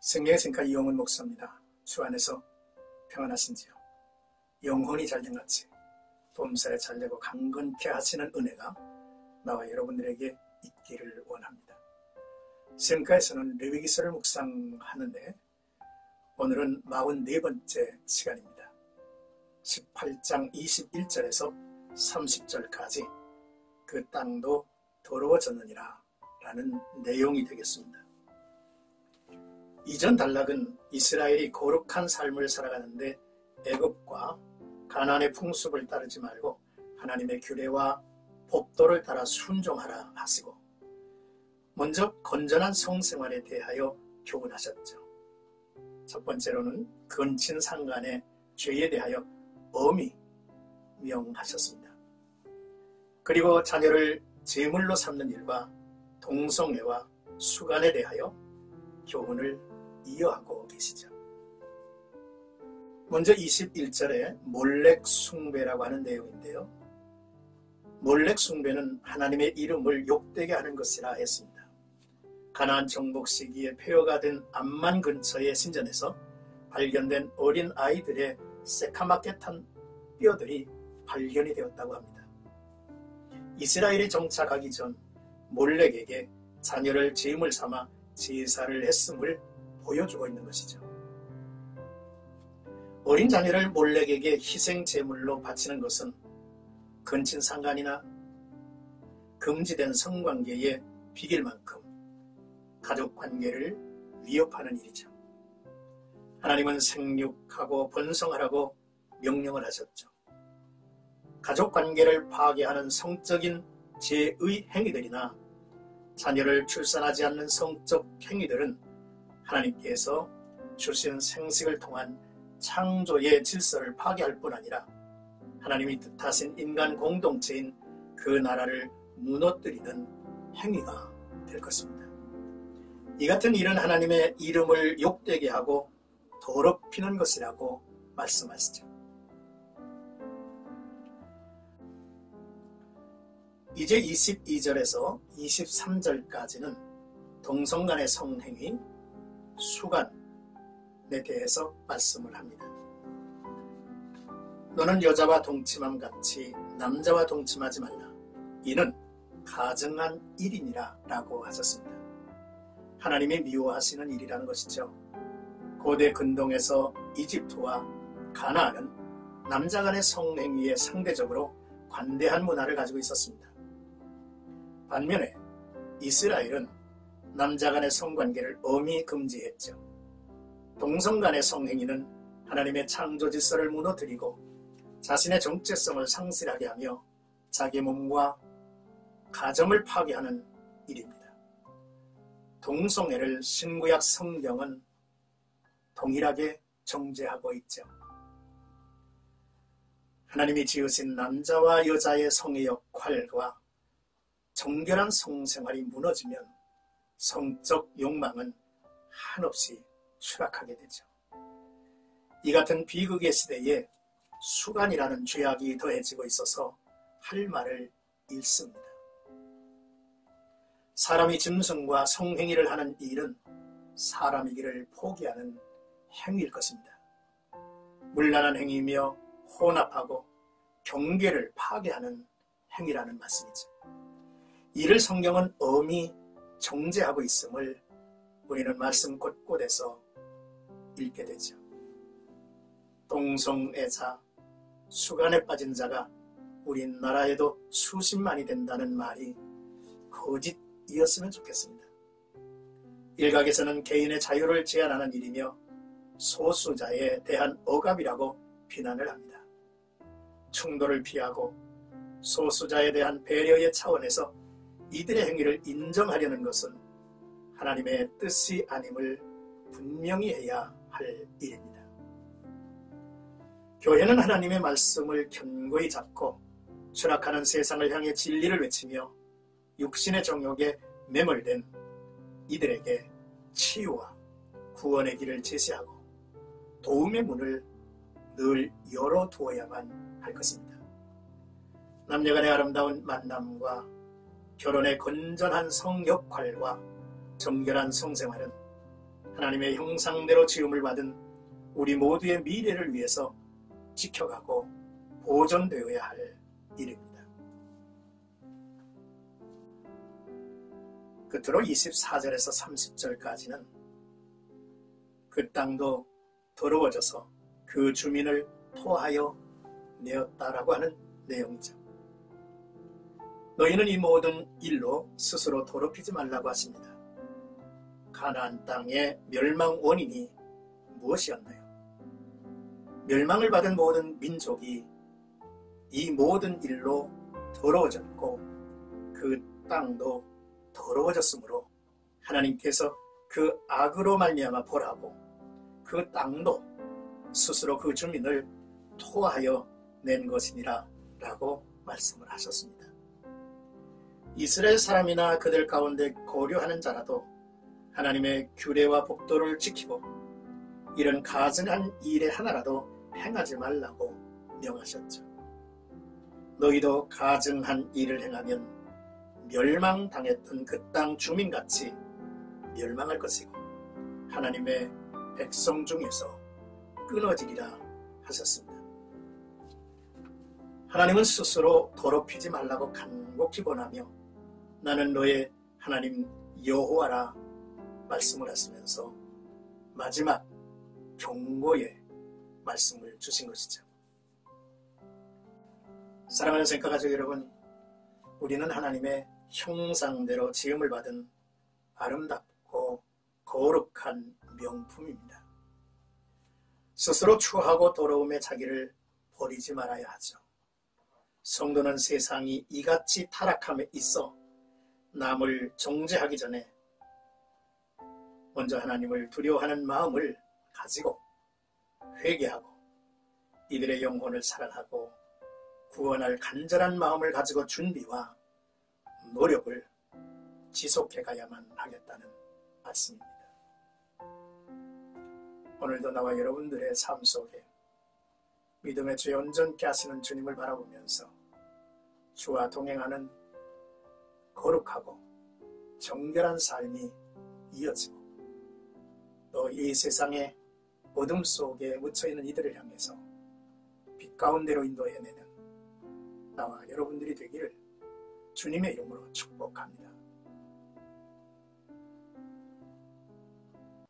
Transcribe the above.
성령의 생각 이용훈 목사입니다. 주 안에서 평안하신지요? 영혼이 잘된같이 봄살에 잘되고 강건케 하시는 은혜가 나와 여러분들에게 있기를 원합니다. 시험가에서는 레위기서를 묵상하는데 오늘은 44번째 시간입니다. 18장 21절에서 30절까지 그 땅도 더러워졌느니라 라는 내용이 되겠습니다. 이전 단락은 이스라엘이 거룩한 삶을 살아가는데 애굽과 가나안의 풍습을 따르지 말고 하나님의 규례와 법도를 따라 순종하라 하시고, 먼저 건전한 성생활에 대하여 교훈하셨죠. 첫 번째로는 근친 상간의 죄에 대하여 엄히 명하셨습니다. 그리고 자녀를 제물로 삼는 일과 동성애와 수간에 대하여 교훈을 이어하고 계시죠. 먼저 21절에 몰렉 숭배라고 하는 내용인데요. 몰렉 숭배는 하나님의 이름을 욕되게 하는 것이라 했습니다. 가나안 정복 시기에 폐허가 된 암만 근처의 신전에서 발견된 어린 아이들의 새카맣게 탄 뼈들이 발견이 되었다고 합니다. 이스라엘이 정착하기 전 몰렉에게 자녀를 제물 삼아 제사를 했음을 보여주고 있는 것이죠. 어린 자녀를 몰렉에게 희생 제물로 바치는 것은 근친 상간이나 금지된 성관계에 비길 만큼 가족 관계를 위협하는 일이죠. 하나님은 생육하고 번성하라고 명령을 하셨죠. 가족 관계를 파괴하는 성적인 죄의 행위들이나 자녀를 출산하지 않는 성적 행위들은 하나님께서 주신 생식을 통한 창조의 질서를 파괴할 뿐 아니라 하나님이 뜻하신 인간 공동체인 그 나라를 무너뜨리는 행위가 될 것입니다. 이 같은 일은 하나님의 이름을 욕되게 하고 더럽히는 것이라고 말씀하시죠. 이제 22절에서 23절까지는 동성간의 성행위, 수간에 대해서 말씀을 합니다. 너는 여자와 동침함 같이 남자와 동침하지 말라. 이는 가증한 일이니라 라고 하셨습니다. 하나님이 미워하시는 일이라는 것이죠. 고대 근동에서 이집트와 가나안은 남자 간의 성행위에 상대적으로 관대한 문화를 가지고 있었습니다. 반면에 이스라엘은 남자 간의 성관계를 엄히 금지했죠. 동성 간의 성행위는 하나님의 창조 질서를 무너뜨리고 자신의 정체성을 상실하게 하며 자기 몸과 가정을 파괴하는 일입니다. 동성애를 신구약 성경은 동일하게 정죄하고 있죠. 하나님이 지으신 남자와 여자의 성의 역할과 정결한 성생활이 무너지면 성적 욕망은 한없이 추락하게 되죠. 이 같은 비극의 시대에 수간이라는 죄악이 더해지고 있어서 할 말을 잃습니다. 사람이 짐승과 성행위를 하는 일은 사람이기를 포기하는 행위일 것입니다. 문란한 행위이며 혼합하고 경계를 파괴하는 행위라는 말씀이죠. 이를 성경은 엄히 정죄하고 있음을 우리는 말씀 곳곳에서 읽게 되죠. 동성애자, 수간에 빠진 자가 우리나라에도 수십만이 된다는 말이 거짓이었으면 좋겠습니다. 일각에서는 개인의 자유를 제한하는 일이며 소수자에 대한 억압이라고 비난을 합니다. 충돌을 피하고 소수자에 대한 배려의 차원에서 이들의 행위를 인정하려는 것은 하나님의 뜻이 아님을 분명히 해야 할 일입니다. 교회는 하나님의 말씀을 견고히 잡고 추락하는 세상을 향해 진리를 외치며 육신의 정욕에 매몰된 이들에게 치유와 구원의 길을 제시하고 도움의 문을 늘 열어두어야만 할 것입니다. 남녀간의 아름다운 만남과 결혼의 건전한 성역할과 정결한 성생활은 하나님의 형상대로 지음을 받은 우리 모두의 미래를 위해서 지켜가고 보존되어야 할 일입니다. 끝으로 24절에서 30절까지는 그 땅도 더러워져서 그 주민을 토하여 내었다라고 하는 내용이죠. 너희는 이 모든 일로 스스로 더럽히지 말라고 하십니다. 가나안 땅의 멸망 원인이 무엇이었나요? 멸망을 받은 모든 민족이 이 모든 일로 더러워졌고 그 땅도 더러워졌으므로 하나님께서 그 악으로 말미암아 벌하고 그 땅도 스스로 그 주민을 토하여 낸 것이니라 라고 말씀을 하셨습니다. 이스라엘 사람이나 그들 가운데 거류하는 자라도 하나님의 규례와 법도를 지키고 이런 가증한 일의 하나라도 행하지 말라고 명하셨죠. 너희도 가증한 일을 행하면 멸망당했던 그 땅 주민같이 멸망할 것이고 하나님의 백성 중에서 끊어지리라 하셨습니다. 하나님은 스스로 더럽히지 말라고 간곡히 권하며 나는 너의 하나님 여호와라 말씀을 하시면서 마지막 경고의 말씀을 주신 것이죠. 사랑하는 생각가족 여러분, 우리는 하나님의 형상대로 지음을 받은 아름답고 거룩한 명품입니다. 스스로 추하고 더러움에 자기를 버리지 말아야 하죠. 성도는 세상이 이같이 타락함에 있어 남을 정죄하기 전에 먼저 하나님을 두려워하는 마음을 가지고 회개하고 이들의 영혼을 사랑하고 구원할 간절한 마음을 가지고 준비와 노력을 지속해 가야만 하겠다는 말씀입니다. 오늘도 나와 여러분들의 삶 속에 믿음의 주에 온전케 하시는 주님을 바라보면서 주와 동행하는 거룩하고 정결한 삶이 이어지고 또 이 세상의 어둠 속에 묻혀있는 이들을 향해서 빛 가운데로 인도해내는 나와 여러분들이 되기를 주님의 이름으로 축복합니다.